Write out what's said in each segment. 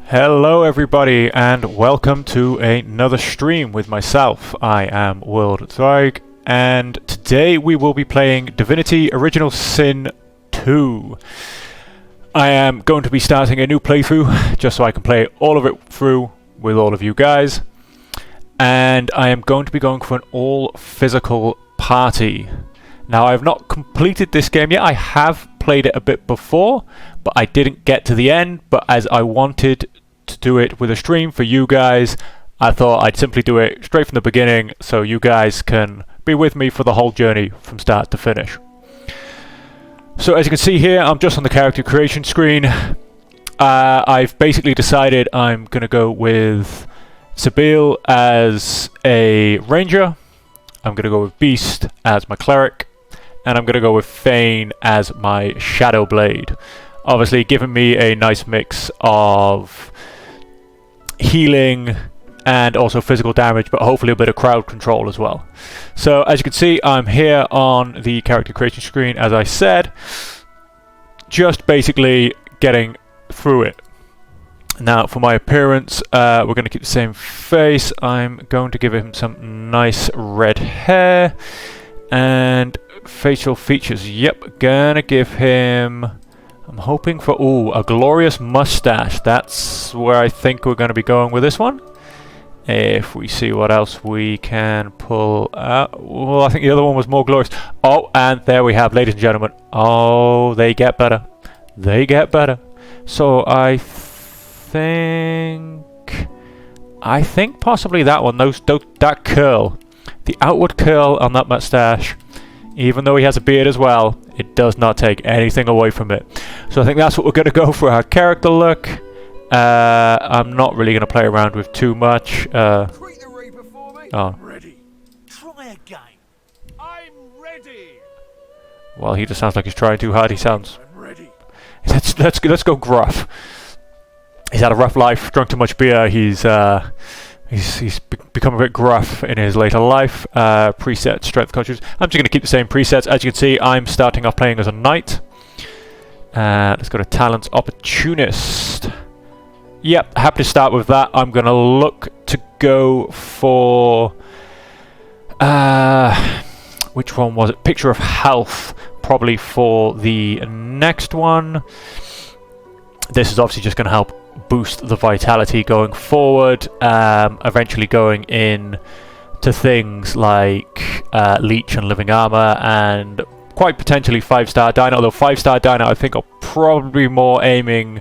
Hello everybody and welcome to another stream with myself. I am World Thryg and today we will be playing Divinity Original Sin 2. I am going to be starting a new playthrough just so I can play all of it through with all of you guys. And I am going to be going for an all physical party. Now I have not completed this game yet. I have played it a bit before, but I didn't get to the end. But as I wanted to do it with a stream for you guys, I thought I'd simply do it straight from the beginning so you guys can be with me for the whole journey from start to finish. So as you can see here, I'm just on the character creation screen. I've basically decided I'm going to go with Sabeel as a ranger. I'm going to go with Beast as my cleric. And I'm going to go with Thane as my Shadow Blade. Obviously giving me a nice mix of healing and also physical damage, but hopefully a bit of crowd control as well. So as you can see, I'm here on the character creation screen, as I said, just basically getting through it. Now for my appearance, we're going to keep the same face. I'm going to give him some nice red hair and facial features. Yep, gonna give him, I'm hoping for, a glorious mustache. That's where I think we're going to be going with this one. If we see what else we can pull out. Well, I think the other one was more glorious. Oh, and there we have, ladies and gentlemen. Oh, they get better. They get better. So I think possibly that one. That curl. The outward curl on that mustache. Even though he has a beard as well, it does not take anything away from it. So I think that's what we're going to go for our character look. I'm not really going to play around with too much. I'm ready. Try again. I'm ready. Well, he just sounds like he's trying too hard. He sounds. I'm ready. Let's go gruff. He's had a rough life, drunk too much beer. He's become a bit gruff in his later life. Preset strength conscious. I'm just going to keep the same presets. As you can see, I'm starting off playing as a knight. Let's go to talents opportunist. Yep, happy to start with that. I'm going to look to go for which one was it? Picture of health, probably for the next one. This is obviously just going to help boost the vitality going forward, eventually going in to things like leech and living armor, and quite potentially 5-star dino, although 5-star dino I think are probably more aiming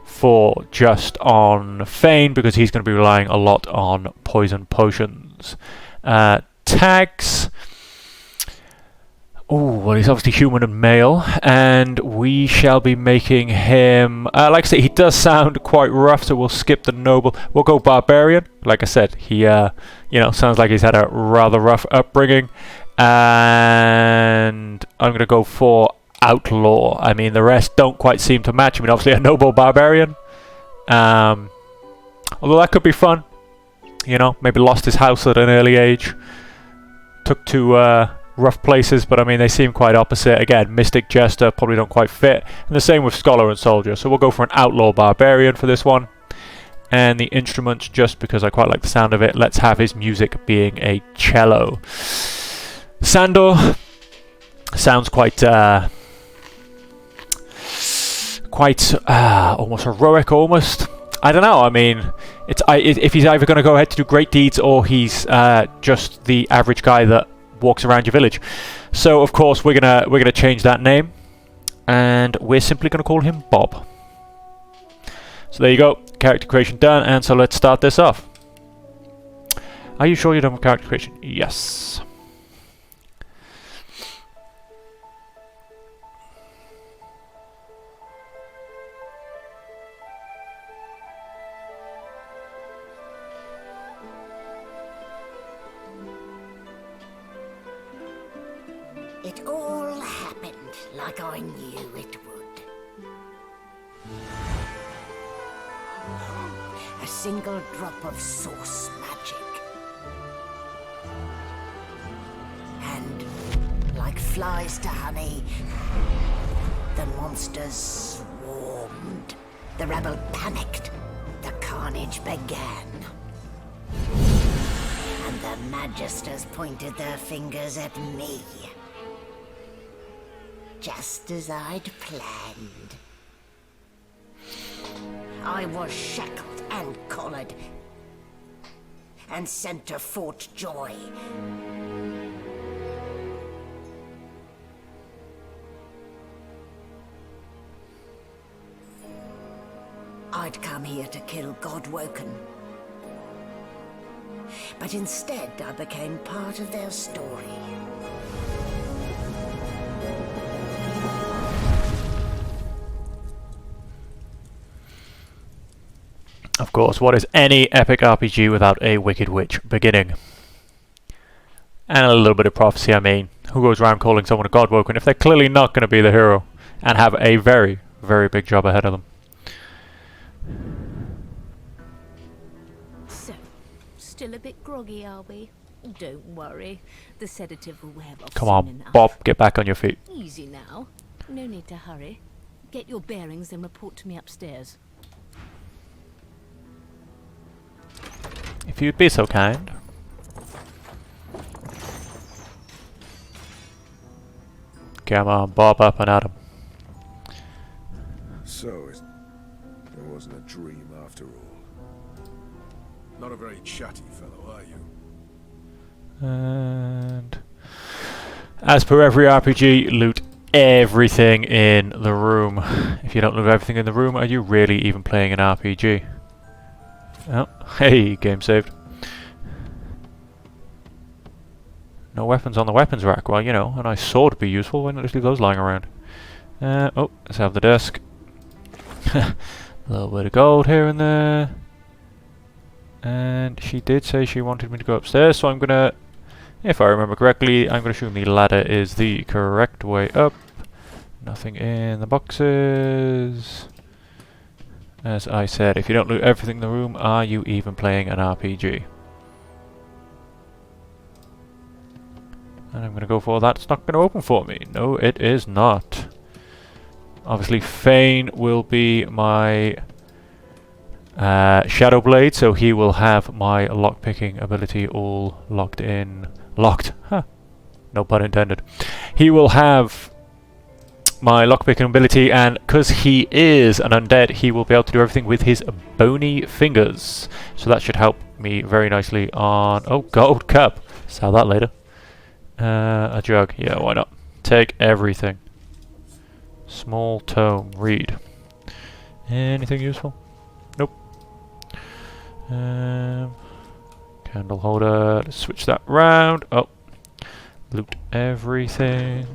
for just on Thane, because he's going to be relying a lot on poison potions. Tags. Oh, well, he's obviously human and male, and we shall be making him, like I say, he does sound quite rough, so we'll skip the noble. We'll go barbarian. Like I said, he, sounds like he's had a rather rough upbringing. And I'm going to go for outlaw. I mean, the rest don't quite seem to match. I mean, obviously a noble barbarian. Although that could be fun. You know, maybe lost his house at an early age. Took to rough places, but I mean they seem quite opposite. Again, mystic jester probably don't quite fit, and the same with scholar and soldier. So we'll go for an outlaw barbarian for this one. And the instruments, just because I quite like the sound of it, let's have his music being a cello. Sandor sounds quite almost heroic, almost. I don't know. I mean, if he's either going to go ahead to do great deeds, or he's just the average guy that walks around your village. So of course we're gonna change that name, and we're simply gonna call him Bob. So there you go, character creation done, and so let's start this off. Are you sure you're done with character creation? Yes. It all happened like I knew it would. A single drop of source magic. And like flies to honey, the monsters swarmed. The rabble panicked. The carnage began. And the Magisters pointed their fingers at me. Just as I'd planned. I was shackled and collared, and sent to Fort Joy. I'd come here to kill Godwoken. But instead, I became part of their story. Of course, what is any epic RPG without a Wicked Witch beginning? And a little bit of prophecy, I mean. Who goes around calling someone a Godwoken if they're clearly not going to be the hero and have a very, very big job ahead of them? So, still a bit groggy, are we? Don't worry. The sedative will wear off Come soon on, enough. Bob, get back on your feet. Easy now. No need to hurry. Get your bearings and report to me upstairs. If you'd be so kind. Come on, Bob, up and at him. So, it wasn't a dream after all. Not a very chatty fellow, are you? And as per every RPG, loot everything in the room. If you don't loot everything in the room, are you really even playing an RPG? Oh, hey, game saved. No weapons on the weapons rack. Well, you know, a nice sword would be useful. Why not just leave those lying around? Oh, let's have the desk. A little bit of gold here and there. And she did say she wanted me to go upstairs, so I'm gonna, if I remember correctly, I'm gonna assume the ladder is the correct way up. Nothing in the boxes. As I said, if you don't loot everything in the room, are you even playing an RPG? And I'm going to go for that's not going to open for me. No, it is not. Obviously, Fane will be my Shadow Blade, so he will have my lockpicking ability all locked in. Locked. Huh. No pun intended. He will have my lockpicking ability, and because he is an undead, he will be able to do everything with his bony fingers. So that should help me very nicely on... Oh, gold cup. Sell that later. A jug. Yeah, why not? Take everything. Small tome. Read. Anything useful? Nope. Candle holder. Let's switch that round. Oh. Loot everything.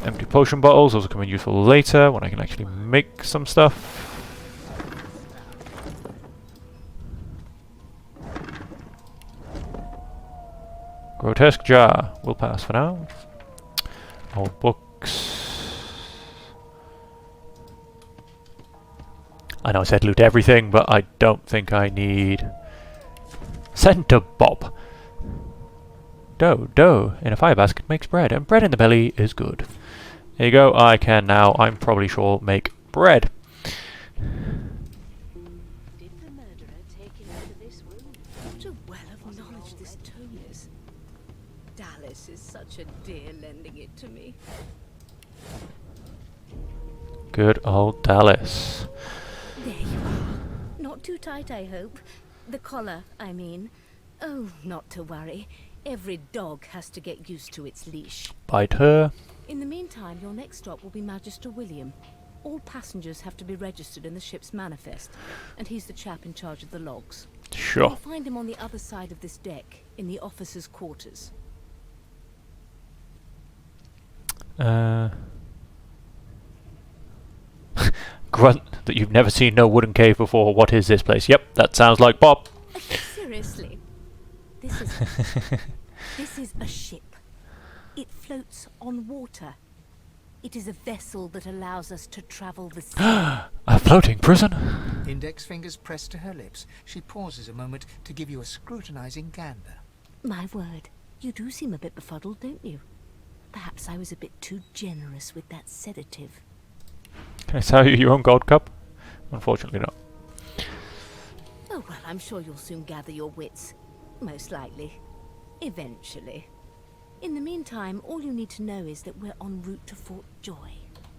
Empty potion bottles, those will come in useful later when I can actually make some stuff. Grotesque jar, will pass for now. Old books. I know I said loot everything, but I don't think I need... Send to Bob. Dough in a fire basket makes bread, and bread in the belly is good. There you go, I can now, I'm probably sure, make bread. Did the murderer take him into this room? What a well of knowledge this tome is. Dallas is such a dear lending it to me. Good old Dallas. There you are. Not too tight, I hope. The collar, I mean. Oh, not to worry. Every dog has to get used to its leash. Bite her. In the meantime, your next stop will be Magister William. All passengers have to be registered in the ship's manifest, and he's the chap in charge of the logs. Sure. You'll find him on the other side of this deck, in the officers' quarters. Grunt that you've never seen no wooden cave before. What is this place? Yep, that sounds like Bob. Seriously. This is a ship. It floats on water. It is a vessel that allows us to travel the sea. A floating prison? Index fingers pressed to her lips, she pauses a moment to give you a scrutinizing gander. My word, you do seem a bit befuddled, don't you? Perhaps I was a bit too generous with that sedative. Can I sell you your own gold cup? Unfortunately not. I'm sure you'll soon gather your wits. Most likely. Eventually. In the meantime, all you need to know is that we're en route to Fort Joy.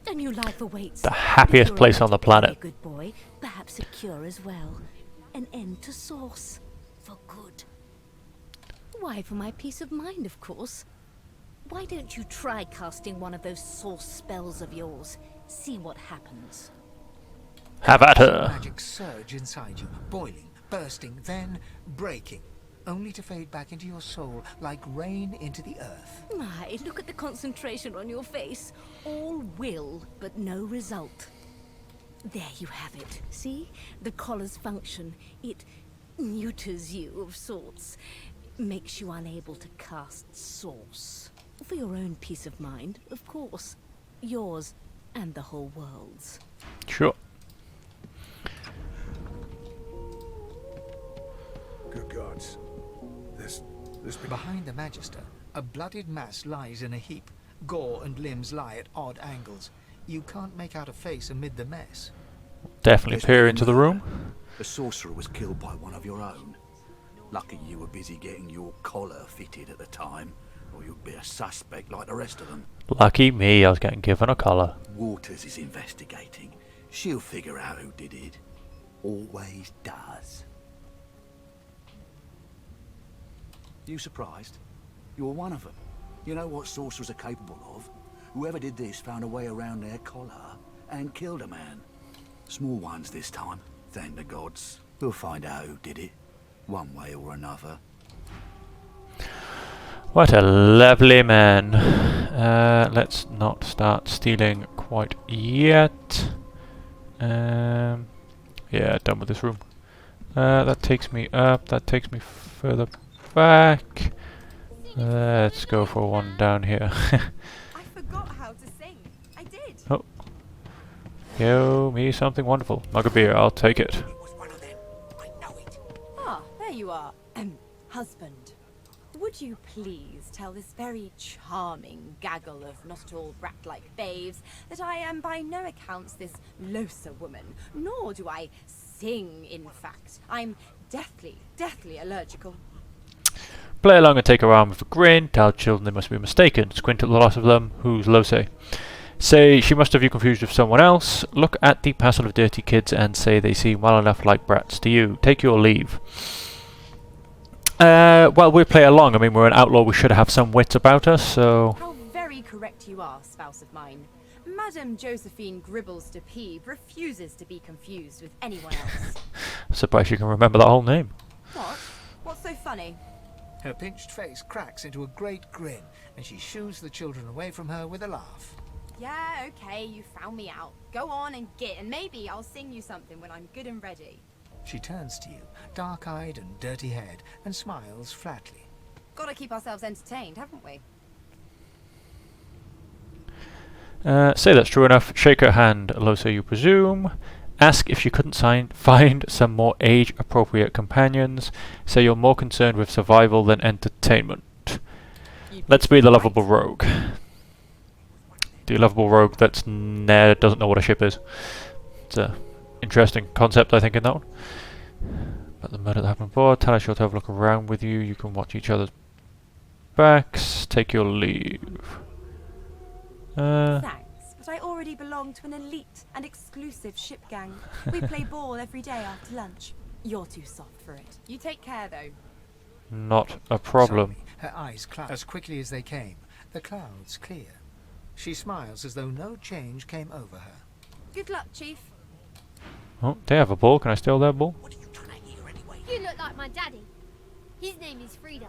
A new life awaits. The happiest place on the planet. A good boy, perhaps a cure as well. An end to Source. For good. Why, for my peace of mind, of course. Why don't you try casting one of those Source spells of yours? See what happens. Have at her. Magic surge inside you, boiling, bursting, then breaking, only to fade back into your soul like rain into the earth. My, look at the concentration on your face. All will, but no result. There you have it. See? The collar's function. It neuters you of sorts. Makes you unable to cast Source. For your own peace of mind, of course. Yours and the whole world's. Sure. Good gods. This Behind the Magister, a bloodied mass lies in a heap. Gore and limbs lie at odd angles. You can't make out a face amid the mess. Definitely peer into the room. The sorcerer was killed by one of your own. Lucky you were busy getting your collar fitted at the time, or you'd be a suspect like the rest of them. Lucky me, I was getting given a collar. Waters is investigating. She'll figure out who did it. Always does. You surprised? You're one of them. You know what sorcerers are capable of? Whoever did this found a way around their collar and killed a man. Small ones this time, thank the gods. We'll find out who did it, one way or another. What a lovely man. Let's not start stealing quite yet. Yeah, done with this room. That takes me up, that takes me further back. Let's go for one down here. I forgot how to sing. I did. Oh. Yo, me something wonderful. Mug of beer, I'll take it. Ah, there you are. Husband. Would you please tell this very charming gaggle of not-at-all brat-like babes that I am by no accounts this Losa woman, nor do I sing, in fact. I'm deathly allergical. Play along and take her arm with a grin. Tell children they must be mistaken. Squint at the lot of them. Who's Lose? Say she must have you confused with someone else. Look at the passel of dirty kids and say they seem well enough like brats to you. Take your leave. Well, we play along. I mean, we're an outlaw. We should have some wits about us, so... How very correct you are, spouse of mine. Madame Josephine Gribbles de Peeb refuses to be confused with anyone else. Surprised you can remember that whole name. What? What's so funny? Her pinched face cracks into a great grin, and she shoos the children away from her with a laugh. Yeah, okay, you found me out. Go on and git, and maybe I'll sing you something when I'm good and ready. She turns to you, dark-eyed and dirty-haired, and smiles flatly. Gotta keep ourselves entertained, haven't we? Say that's true enough. Shake her hand, Losa, you presume. Ask if you couldn't find some more age-appropriate companions. Say you're more concerned with survival than entertainment. Let's be the lovable rogue. The lovable rogue that's doesn't know what a ship is. It's a interesting concept, I think, in that one. But the murder that happened aboard. Tell us you'll have a look around with you. You can watch each other's backs. Take your leave. Thanks, but I already belong to an elite and exclusive ship gang. We play ball every day after lunch. You're too soft for it. You take care, though. Not a problem. Suddenly, her eyes cloud as quickly as they came. The clouds clear. She smiles as though no change came over her. Good luck, Chief. Oh, they have a ball. Can I steal their ball? You look like my daddy. His name is Frida.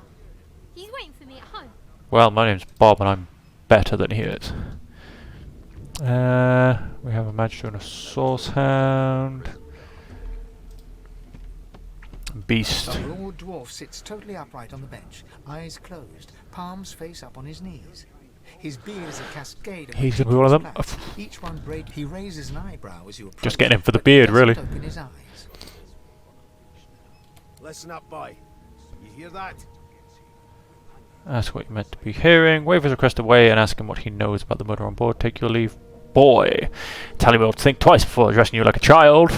He's waiting for me at home. Well, my name's Bob and I'm better than he is. We have a magister and a source hound. Beast. A broad dwarf sits totally upright on the bench, eyes closed, palms face up on his knees. His beard is a cascade of He's gonna be one of them. plaits, each one braided. He raises an eyebrow as you approach. Just getting him for the but he beard, doesn't really. open his eyes. Listen up, boy. You hear that? Ask what you meant to be hearing. Wave his request away and ask him what he knows about the murder on board. Take your leave, boy. Tell him what to think twice before addressing you like a child.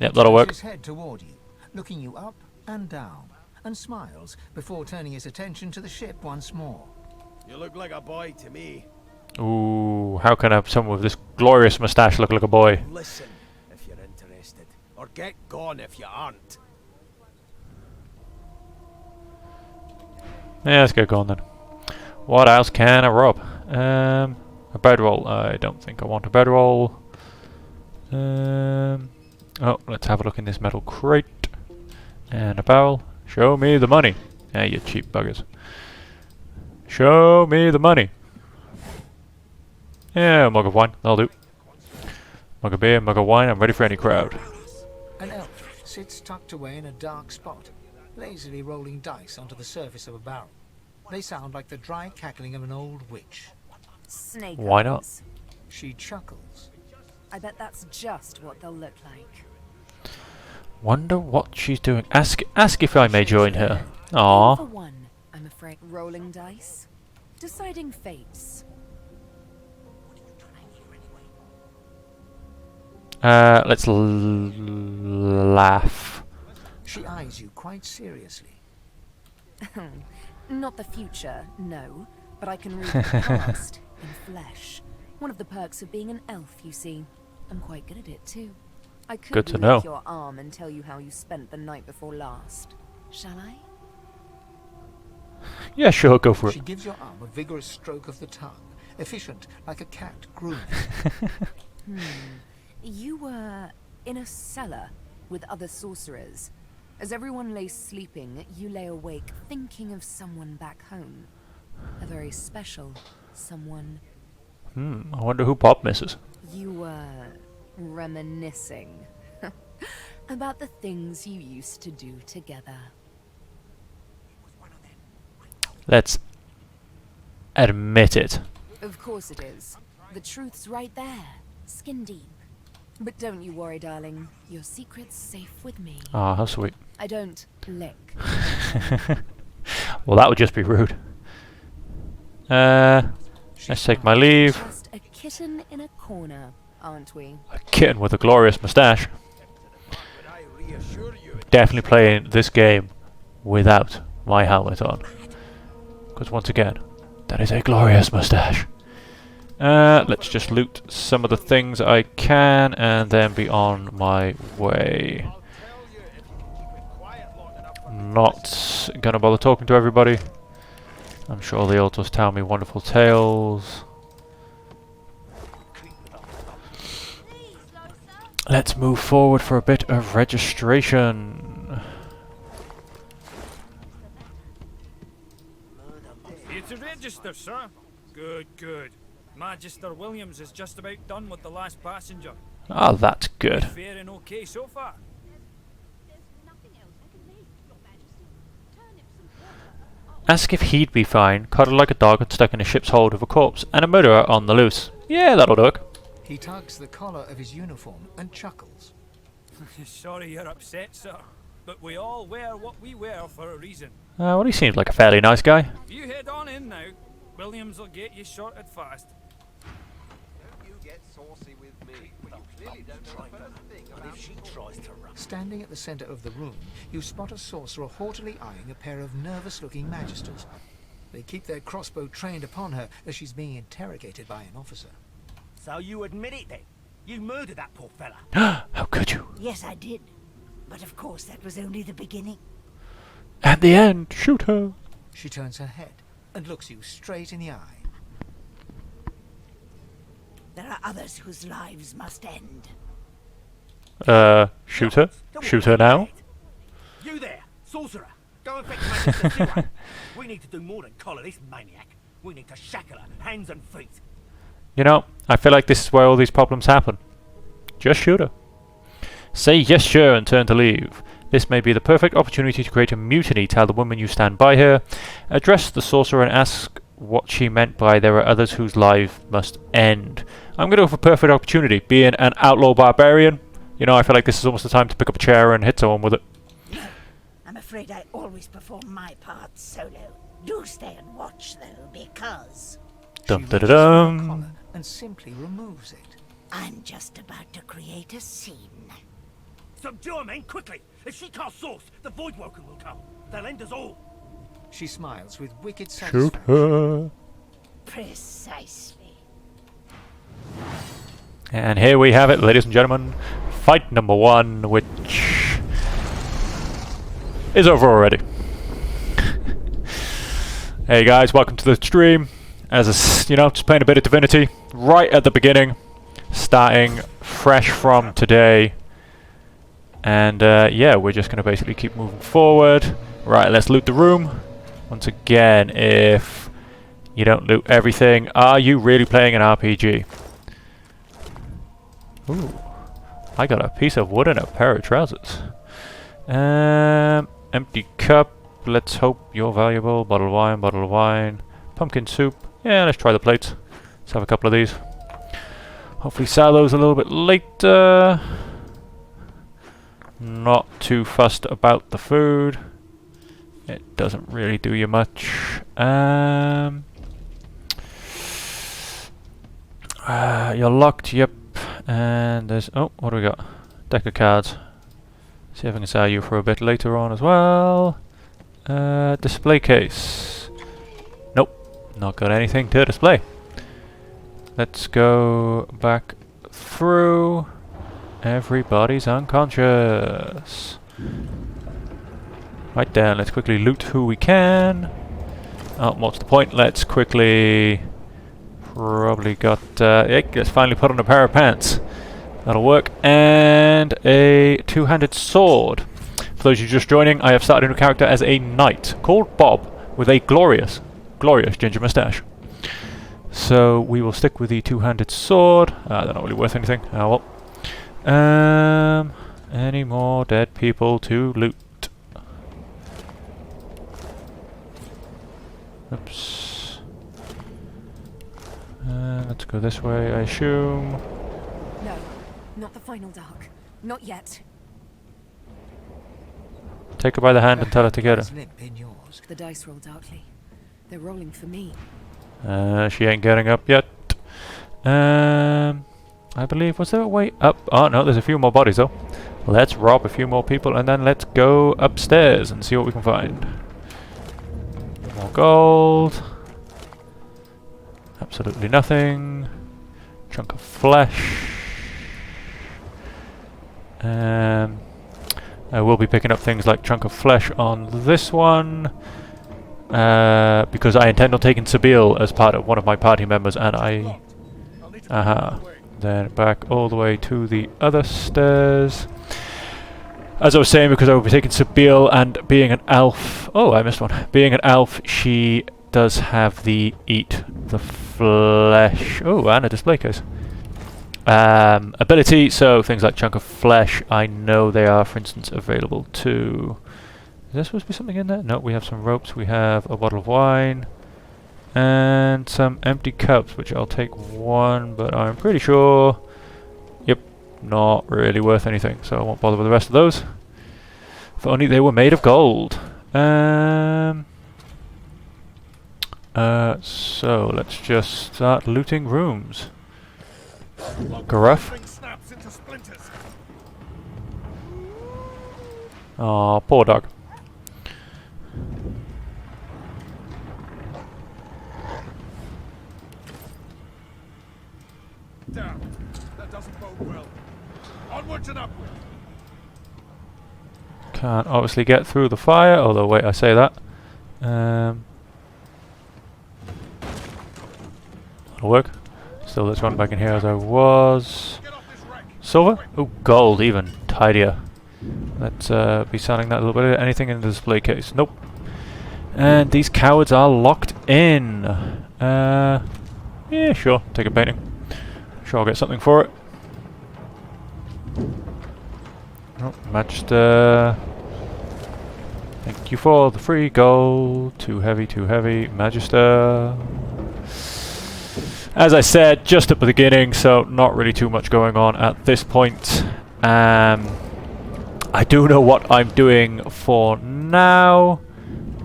Yep, that'll work. His head toward you, looking you up and down, and smiles before turning his attention to the ship once more. You look like a boy to me. Ooh, how can someone with this glorious moustache look like a boy? Listen, if you're interested, or get gone if you aren't. Yeah, let's get going then. What else can I rob? A bedroll. I don't think I want a bedroll. Oh, let's have a look in this metal crate. And a barrel. Show me the money. Yeah, you cheap buggers. Show me the money. Yeah, a mug of wine. That'll do. Mug of beer, mug of wine. I'm ready for any crowd. An elf sits tucked away in a dark spot, lazily rolling dice onto the surface of a barrel. They sound like the dry cackling of an old witch. Snake Why not? eyes. She chuckles. I bet that's just what they'll look like. Wonder what she's doing. Ask if I may join her. For Aww. one, I'm afraid. Rolling dice. Deciding fates. Let's laugh. She eyes you quite seriously. Not the future, no. But I can read the past in flesh. One of the perks of being an elf, you see. I'm quite good at it too. I could Good to lick know. your arm and tell you how you spent the night before last. Shall I? Yeah, sure, go for She it. gives your arm a vigorous stroke of the tongue, efficient like a cat grooming. You were in a cellar with other sorcerers. As everyone lay sleeping, you lay awake thinking of someone back home. A very special someone. I wonder who Pop misses. You were reminiscing about the things you used to do together. Let's admit it. Of course it is. The truth's right there, skin deep. But don't you worry, darling. Your secret's safe with me. Ah, how sweet. I don't lick. Well, that would just be rude. Let's take my leave. Just a kitten in a corner, aren't we? A kitten with a glorious moustache. But I reassure you, Definitely playing this game without my helmet on. Because once again, that is a glorious moustache. Let's just loot some of the things I can and then be on my way. I'll tell you if you keep it quiet long enough for Not gonna bother talking to everybody. I'm sure they'll just tell me wonderful tales. Let's move forward for a bit of registration. You to register, sir? Good, good. Magister Williams is just about done with the last passenger. Ah, that's good. Fair and okay so far. Ask if he'd be fine, cuddled like a dog and stuck in a ship's hold with a corpse, and a murderer on the loose. Yeah, that'll work. He tugs the collar of his uniform and chuckles. Sorry you're upset, sir. But we all wear what we wear for a reason. Well, he seems like a fairly nice guy. If you head on in now, Williams will get you sorted fast. Don't you get saucy with me. You clearly don't know the first thing about if she tries to run. Standing at the center of the room, you spot a sorcerer haughtily eyeing a pair of nervous-looking magisters. They keep their crossbow trained upon her as she's being interrogated by an officer. So you admit it then? You murdered that poor fella? How could you? Yes, I did. But of course, that was only the beginning. At the end, shoot her. She turns her head and looks you straight in the eye. There are others whose lives must end. Shoot her? Shoot her now? You there, sorcerer! Go and fetch Magister Zero. We need to do more than collar this maniac. We need to shackle her, hands and feet. You know, I feel like this is where all these problems happen. Just shoot her. Say yes sure and turn to leave. This may be the perfect opportunity to create a mutiny. Tell the woman you stand by her. Address the sorcerer and ask what she meant by there are others whose life must end. I'm going to go for perfect opportunity. Being an outlaw barbarian, you know, I feel like this is almost the time to pick up a chair and hit someone with it. I'm afraid I always perform my part solo. Do stay and watch, though, because Dum She da da reaches for her dum. collar and simply removes it. I'm just about to create a scene. Subdue her, men, quickly! If she casts source, the Void Woken will come. They'll end us all. She smiles with wicked Shoot satisfaction. her. Precisely. And here we have it, ladies and gentlemen. Fight number 1, which is over already. Hey guys, welcome to the stream. As a, just playing a bit of Divinity right at the beginning, starting fresh from today. And yeah, we're just going to basically keep moving forward. Right, let's loot the room. Once again, if you don't loot everything, are you really playing an RPG? Ooh, I got a piece of wood and a pair of trousers. Empty cup. Let's hope you're valuable. Bottle of wine. Pumpkin soup. Yeah, let's try the plates. Let's have a couple of these. Hopefully Salo's a little bit later. Not too fussed about the food. It doesn't really do you much. You're locked, yep. And there's... oh, what do we got? Deck of cards. See if I can sell you for a bit later on as well. Display case. Nope, not got anything to display. Let's go back through. Everybody's unconscious. Right then, let's quickly loot who we can. Oh, what's the point? Let's quickly... probably got... let's finally put on a pair of pants. That'll work. And a two-handed sword. For those of you just joining, I have started a new character as a knight called Bob with a glorious ginger moustache. So we will stick with the two-handed sword. They're not really worth anything. Oh well. Any more dead people to loot? Oops. Let's go this way, I assume. No, not the final dark. Not yet. Take her by the hand and tell her to get her. The dice roll darkly. They're rolling for me. She ain't getting up yet. I believe, was there a way up? Oh no, there's a few more bodies though. Let's rob a few more people and then let's go upstairs and see what we can find. More gold. Absolutely nothing. Chunk of flesh. I will be picking up things like chunk of flesh on this one. Because I intend on taking Sabine as part of one of my party members, and I... Then back all the way to the other stairs. As I was saying, because I will be taking Sabine, and being an elf... oh, I missed one. Being an elf, she does have the eat the flesh... oh, and a display case. Ability, so things like chunk of flesh, I know they are, for instance, available too. Is there supposed to be something in there? No, we have some ropes, we have a bottle of wine, and some empty cups, which I'll take one, but I'm pretty sure, yep, not really worth anything, so I won't bother with the rest of those. If only they were made of gold. So let's just start looting rooms. Gruff. Aw, poor dog. Damn, that doesn't bode well. Onwards and upwards. Can't obviously get through the fire, although wait, I say that. That'll work. Still, let's run back in here as I was. Silver? Oh, gold, even tidier. Let's be selling that a little bit. Anything in the display case? Nope. And these cowards are locked in. Yeah, sure. Take a painting. Sure, I'll get something for it. Oh, matched. Thank you for the free gold. Too heavy. Magister. As I said, just at the beginning, so not really too much going on at this point. I do know what I'm doing for now,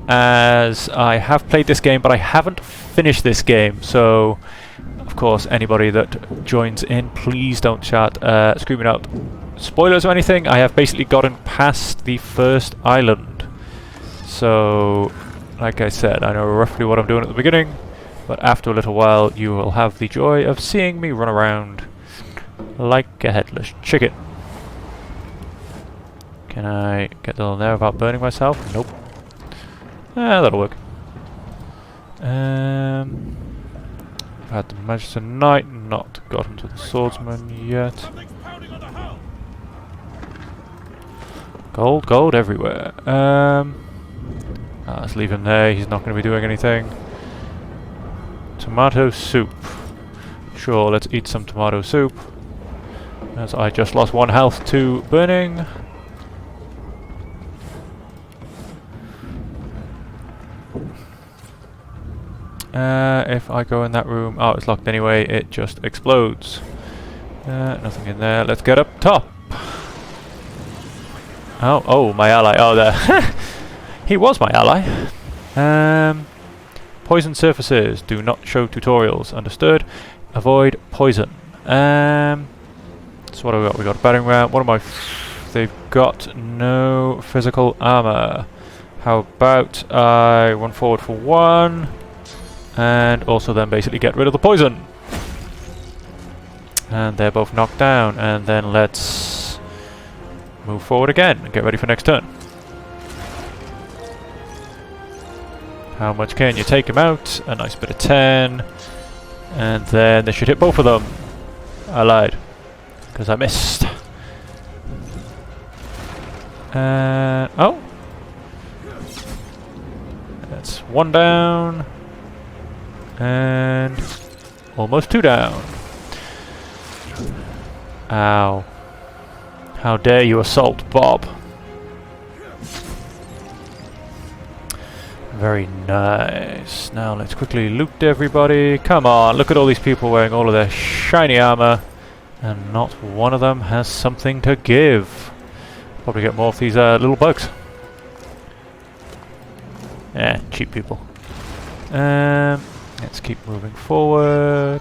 as I have played this game, but I haven't finished this game, so of course anybody that joins in, please don't start screaming out spoilers or anything, I have basically gotten past the first island. So, like I said, I know roughly what I'm doing at the beginning, but after a little while you will have the joy of seeing me run around like a headless chicken. Can I get down there without burning myself? Nope. That'll work. I've had the Magister Knight, not gotten to the Swordsman yet. Gold, gold everywhere. Let's leave him there, he's not going to be doing anything. Tomato soup. Sure, let's eat some tomato soup. As I just lost 1 health to burning. If I go in that room, oh, it's locked anyway, it just explodes. Nothing in there. Let's get up top. Oh, my ally. Oh, there. He was my ally. Poison surfaces. Do not show tutorials. Understood. Avoid poison. So what have we got? We got a battering ram. What am I? They've got no physical armor. How about I run forward for 1? And also then basically get rid of the poison. And they're both knocked down. And then let's move forward again and get ready for next turn. How much can you take him out? A nice bit of 10. And then they should hit both of them. I lied. Because I missed. Oh. That's 1 down. And almost 2 down. Ow. How dare you assault Bob. Very nice. Now let's quickly loot everybody. Come on, look at all these people wearing all of their shiny armor. And not one of them has something to give. Probably get more of these little bugs. Cheap people. Let's keep moving forward.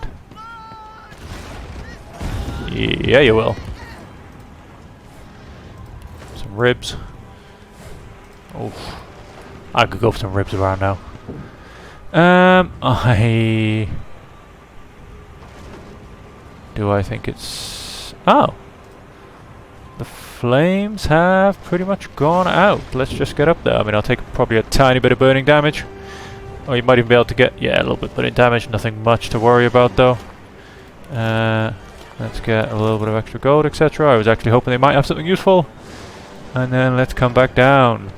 Yeah, you will. Some ribs. Oh, I could go for some ribs around now. Do I think it's... Oh! The flames have pretty much gone out. Let's just get up there. I mean, I'll take probably a tiny bit of burning damage. Or you might even be able to get... Yeah, a little bit of burning damage. Nothing much to worry about, though. Let's get a little bit of extra gold, etc. I was actually hoping they might have something useful. And then let's come back down.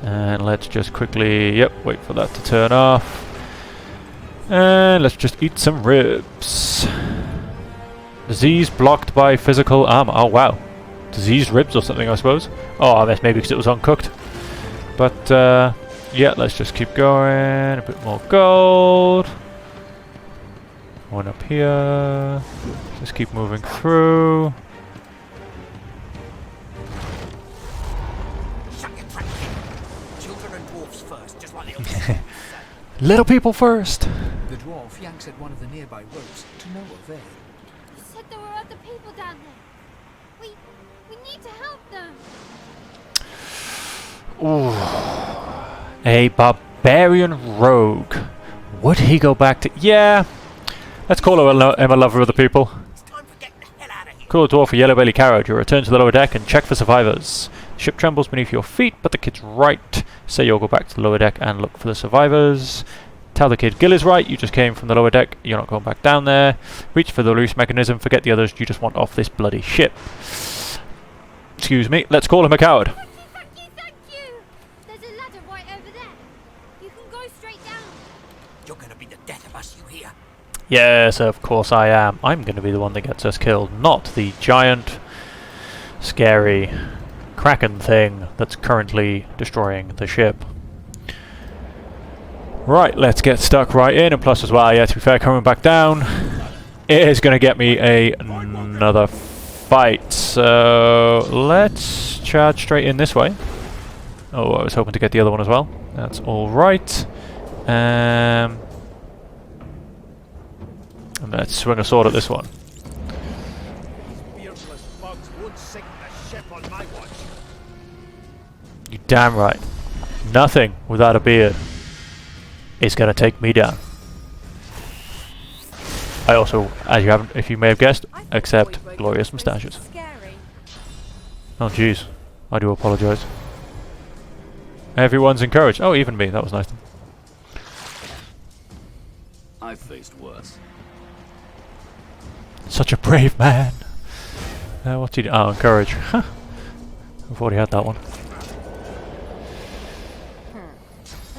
And let's just quickly... Yep, wait for that to turn off. And let's just eat some ribs. Disease blocked by physical armor. Oh, wow. Diseased ribs or something, I suppose. Oh, that's maybe because it was uncooked. But, yeah, let's just keep going. A bit more gold. One up here. Just keep moving through. Children and dwarfs first, just like little kids. Little people first. The dwarf yanks at one of the nearby ropes to no avail. You said there were other people down there. We need to help them. Ooh. A barbarian rogue. Would he go back to... Yeah. Let's call her Emma Lover of the people. It's time for getting the hell out of here. Call the dwarf a yellow belly carriage. You return to the lower deck and check for survivors. The ship trembles beneath your feet, but the kid's right. So you'll go back to the lower deck and look for the survivors. Tell the kid Gil is right. You just came from the lower deck. You're not going back down there. Reach for the release mechanism. Forget the others. You just want off this bloody ship. Excuse me. Let's call him a coward. Thank you. There's a ladder right over there. You can go straight down. You're gonna be the death of us, you hear? Yes, of course I am. I'm going to be the one that gets us killed, not the giant, scary Kraken thing that's currently destroying the ship. Right, let's get stuck right in, and plus as well, yeah, to be fair, coming back down, it is going to get me another fight. So, let's charge straight in this way. Oh, I was hoping to get the other one as well. That's alright. And let's swing a sword at this one. those bugs would sink the ship on my watch. You damn right. Nothing without a beard is gonna take me down. I also, as you haven't, if you may have guessed, accept glorious moustaches. Oh jeez, I do apologise. Everyone's encouraged. Oh, even me. That was nice. I've faced worse. Such a brave man. What's he do? Oh, encourage. Huh. I've already had that one.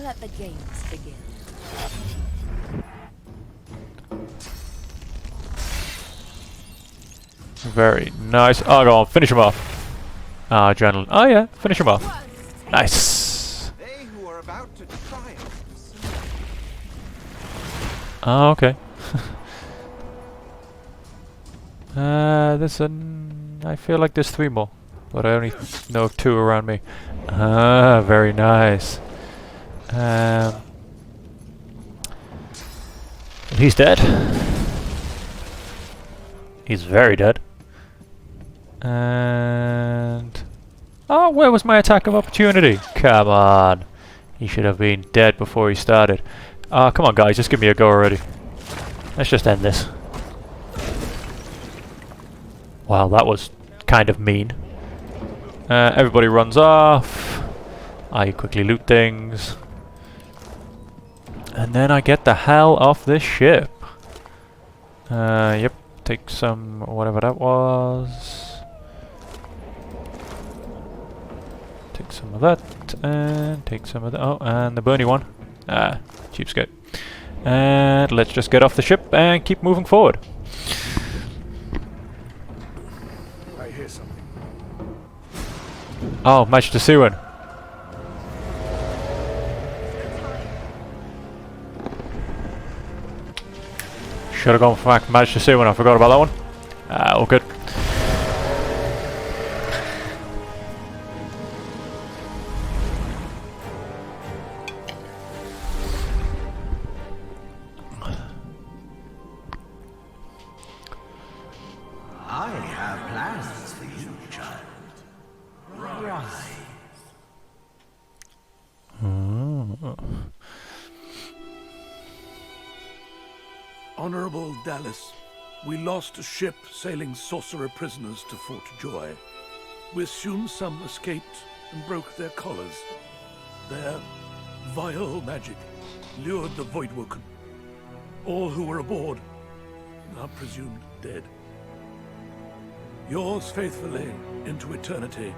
Let the games begin. Very nice. Oh, go on, finish him off. Ah, adrenaline. Oh yeah, finish him off. Nice. They who are about to triumph. Oh, okay. I feel like there's 3 more, but I only know of 2 around me. Ah, very nice. He's dead. He's very dead. And oh, where was my attack of opportunity? Come on. He should have been dead before he started. Come on guys, just give me a go already. Let's just end this. Wow, that was kind of mean. Everybody runs off. I quickly loot things. And then I get the hell off this ship. Yep, take some, whatever that was. Take some of that, and take some of that. Oh, and the burny one. Ah, cheapskate. And let's just get off the ship and keep moving forward. I hear something. Oh, match to Siwan. Should have gone for match to Siwan. I forgot about that one. All good. I have plans for you, child. Rise. Honorable Dallas, we lost a ship sailing sorcerer prisoners to Fort Joy. We assume some escaped and broke their collars. Their vile magic lured the Voidwoken. All who were aboard are presumed dead. Yours faithfully into eternity,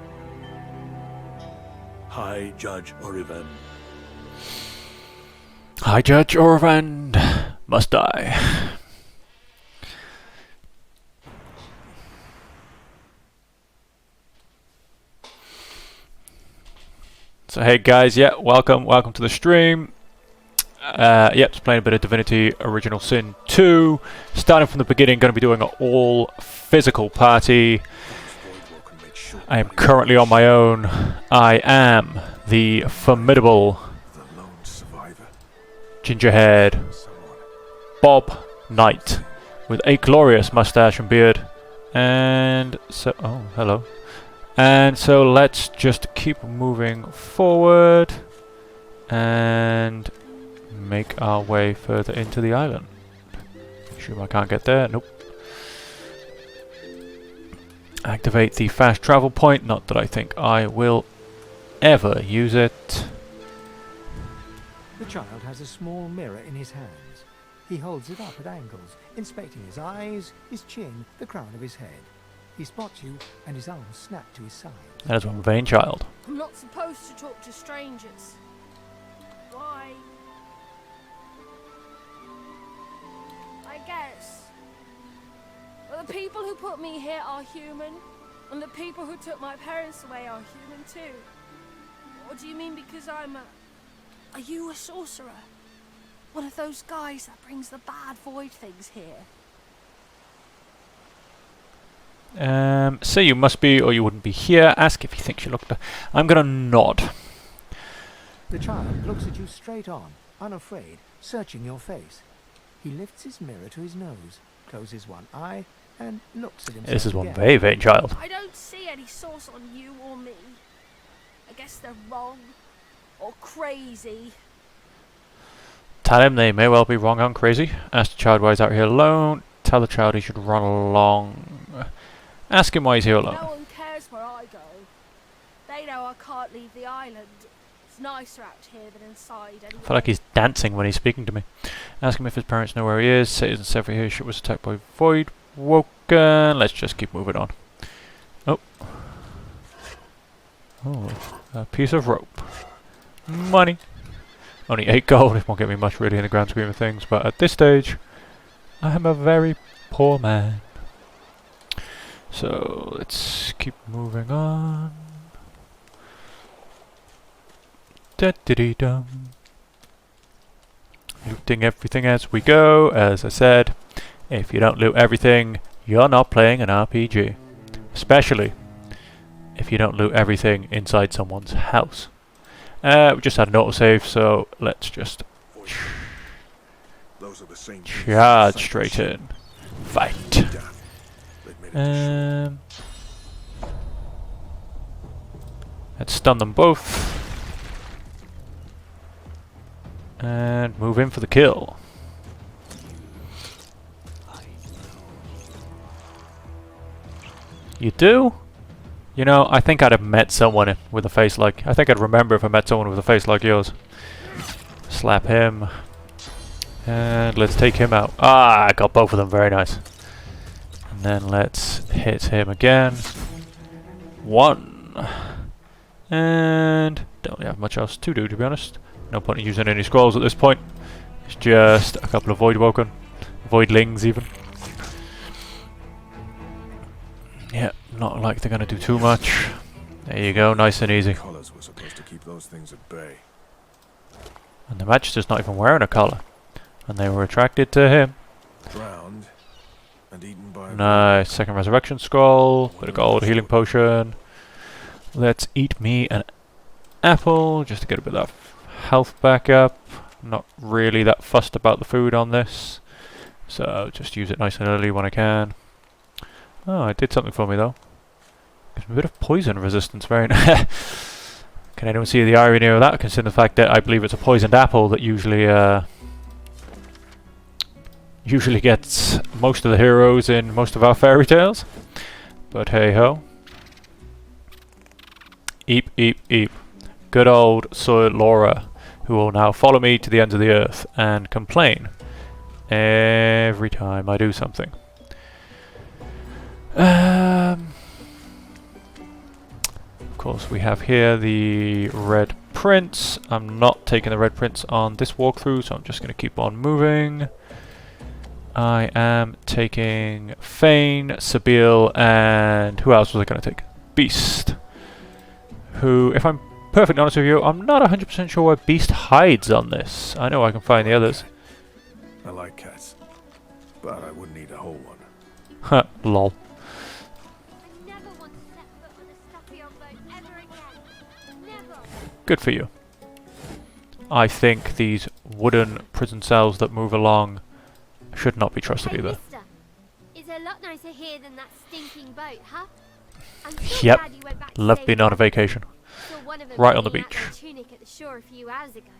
High Judge Orivan. High Judge Orivan must die. So hey guys, yeah, welcome to the stream. Yep, just playing a bit of Divinity Original Sin 2. Starting from the beginning, going to be doing an all physical party. I am currently on my own. I am the formidable gingerhead Bob Knight with a glorious mustache and beard. And so, oh, hello. And so let's just keep moving forward and make our way further into the island. Sure, I can't get there. Nope. Activate the fast travel point. Not that I think I will ever use it. The child has a small mirror in his hands. He holds it up at angles, inspecting his eyes, his chin, the crown of his head. He spots you, and his arms snap to his side. That is one vain child. I'm not supposed to talk to strangers. Why? I guess. Well, the people who put me here are human, and the people who took my parents away are human too. Or do you mean because I'm a... Are you a sorcerer? One of those guys that brings the bad void things here? Say you must be, or you wouldn't be here. Ask if he thinks you look. I'm gonna nod. The child looks at you straight on, unafraid, searching your face. He lifts his mirror to his nose, closes one eye, and looks at himself This is one again. very vain child. I don't see any source on you or me. I guess they're wrong. Or crazy. Tell him they may well be wrong and crazy. Ask the child why he's out here alone. Tell the child he should run along. Ask him why he's here alone. No one cares where I go. They know I can't leave the island. It's nicer out here than inside I anyway. feel like he's dancing when he's speaking to me. Ask him if his parents know where he is. Say his Sever here ship was attacked by Void Woken. Let's just keep moving on. Oh. Oh, a piece of rope. Money. Only 8 gold. It won't get me much really in the grand scheme of things, but at this stage, I am a very poor man. So let's keep moving on. Da-da-dee-dum. Looting everything as we go. As I said, if you don't loot everything, you're not playing an RPG. Especially if you don't loot everything inside someone's house. We just had an autosave, so let's just charge straight in. Fight. Let's stun them both. And move in for the kill. You do? You know, I think I'd have met someone with a face like... I think I'd remember if I met someone with a face like yours. Slap him. And let's take him out. Ah, I got both of them. Very nice. And then let's hit him again. 1. And don't really have much else to do, to be honest. No point in using any scrolls at this point. It's just a couple of Void Woken. Voidlings, even. Yeah, not like they're going to do too much. There you go, nice and easy. Collars were supposed to keep those things at bay. And the Magister's not even wearing a collar. And they were attracted to him. Drowned and eaten by Nice, second resurrection scroll, bit of gold, healing potion. Let's eat me an apple, just to get a bit of that health back up. Not really that fussed about the food on this. So just use it nice and early when I can. Oh, it did something for me though. Gives me a bit of poison resistance, very nice. Can anyone see the irony of that, considering the fact that I believe it's a poisoned apple that usually gets most of the heroes in most of our fairy tales? But hey ho. Eep, eep, eep. Good old Sir Laura, who will now follow me to the ends of the earth and complain every time I do something. Of course, we have here the Red Prince. I'm not taking the Red Prince on this walkthrough, so I'm just going to keep on moving. I am taking Fane, Sabile, and who else was I going to take? Beast. Who, if I'm perfectly honest with you, I'm not 100% sure where Beast hides on this. I know I can find the others. I like cats, but I wouldn't eat a whole one. Ha, lol. Good for you. I think these wooden prison cells that move along should not be trusted either. Mister, it's a lot nicer here than that stinking boat, huh? I'm so Yep, glad you went back to love save being on a us. vacation. Saw one of them Right on the hanging out beach. their tunic at the shore a few hours ago.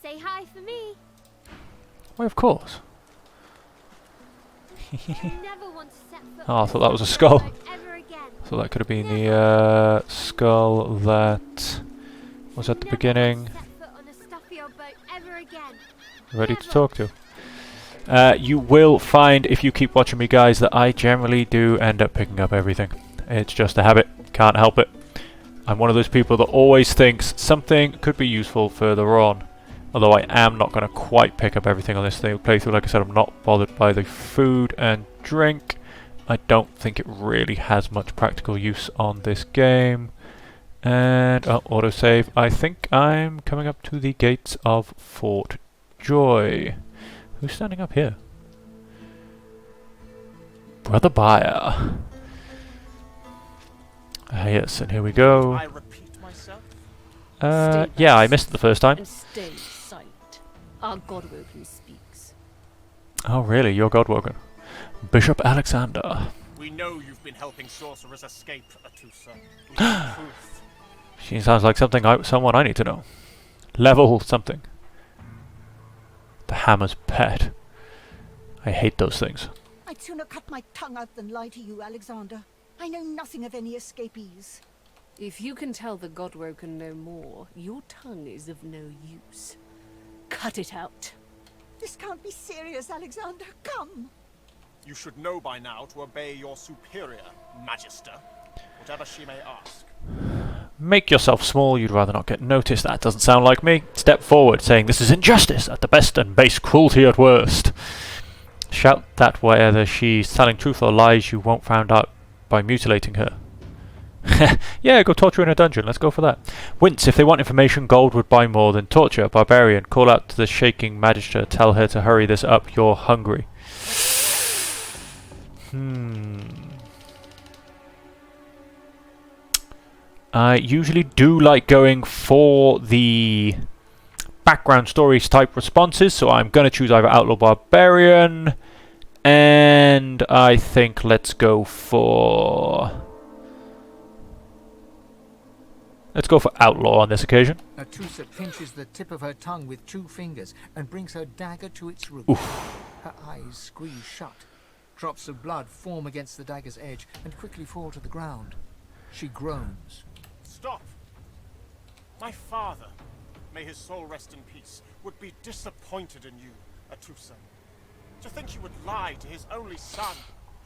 Say hi for me. Why, of course. I never want to set foot Oh, I on thought that was a this skull. boat ever again. So that could have been the skull that was at the Never beginning. want to set foot on a stuffy old boat ever again. Ready to Never. talk to. You will find, if you keep watching me guys, that I generally do end up picking up everything. It's just a habit, can't help it. I'm one of those people that always thinks something could be useful further on. Although I am not going to quite pick up everything on this playthrough. Like I said, I'm not bothered by the food and drink. I don't think it really has much practical use on this game. And, oh, autosave. I think I'm coming up to the gates of Fort Joy. Who's standing up here? Brother Buyer. Yes, and here we go. I repeat myself. Yeah, I missed it the first time. And stay silent. Our Godwoken speaks. Oh, really? You're Godwoken. Bishop Alexander. We know you've been helping sorcerers escape, Atusa. We have proof. She sounds like someone I need to know. Level something. The Hammer's Pet. I hate those things. I'd sooner cut my tongue out than lie to you, Alexander. I know nothing of any escapees. If you can tell the Godwoken no more, your tongue is of no use. Cut it out. This can't be serious, Alexander. Come. You should know by now to obey your superior, Magister, whatever she may ask. Make yourself small, you'd rather not get noticed. That doesn't sound like me. Step forward, saying this is injustice at the best and base cruelty at worst. Shout that whether she's telling truth or lies, you won't find out by mutilating her. Yeah, go torture in a dungeon, let's go for that. Wince, if they want information, gold would buy more than torture. Barbarian, call out to the shaking Magister, tell her to hurry this up, you're hungry. I usually do like going for the background stories type responses, so I'm going to choose either Outlaw Barbarian, and I think let's go for Outlaw on this occasion. Atusa pinches the tip of her tongue with 2 fingers and brings her dagger to its root. Oof. Her eyes squeeze shut. Drops of blood form against the dagger's edge and quickly fall to the ground. She groans. Stop! My father, may his soul rest in peace, would be disappointed in you, Atusa. To think you would lie to his only son,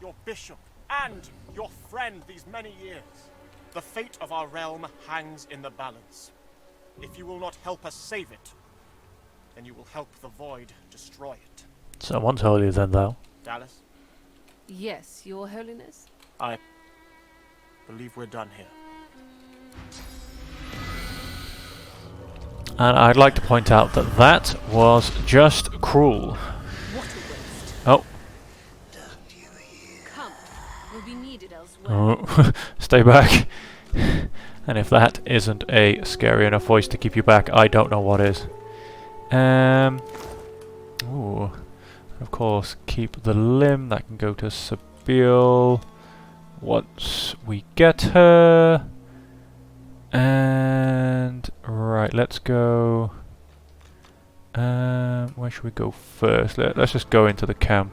your bishop, and your friend these many years. The fate of our realm hangs in the balance. If you will not help us save it, then you will help the Void destroy it. Someone's holier than thou. Dallas? Yes, Your Holiness? I believe we're done here. And I'd like to point out that that was just cruel. Oh. Come, we'll be needed elsewhere. Oh. Stay back. And if that isn't a scary enough voice to keep you back, I don't know what is. Ooh. Of course, keep the limb. That can go to Sabil once we get her. And right, let's go. Where should we go first? Let's just go into the camp.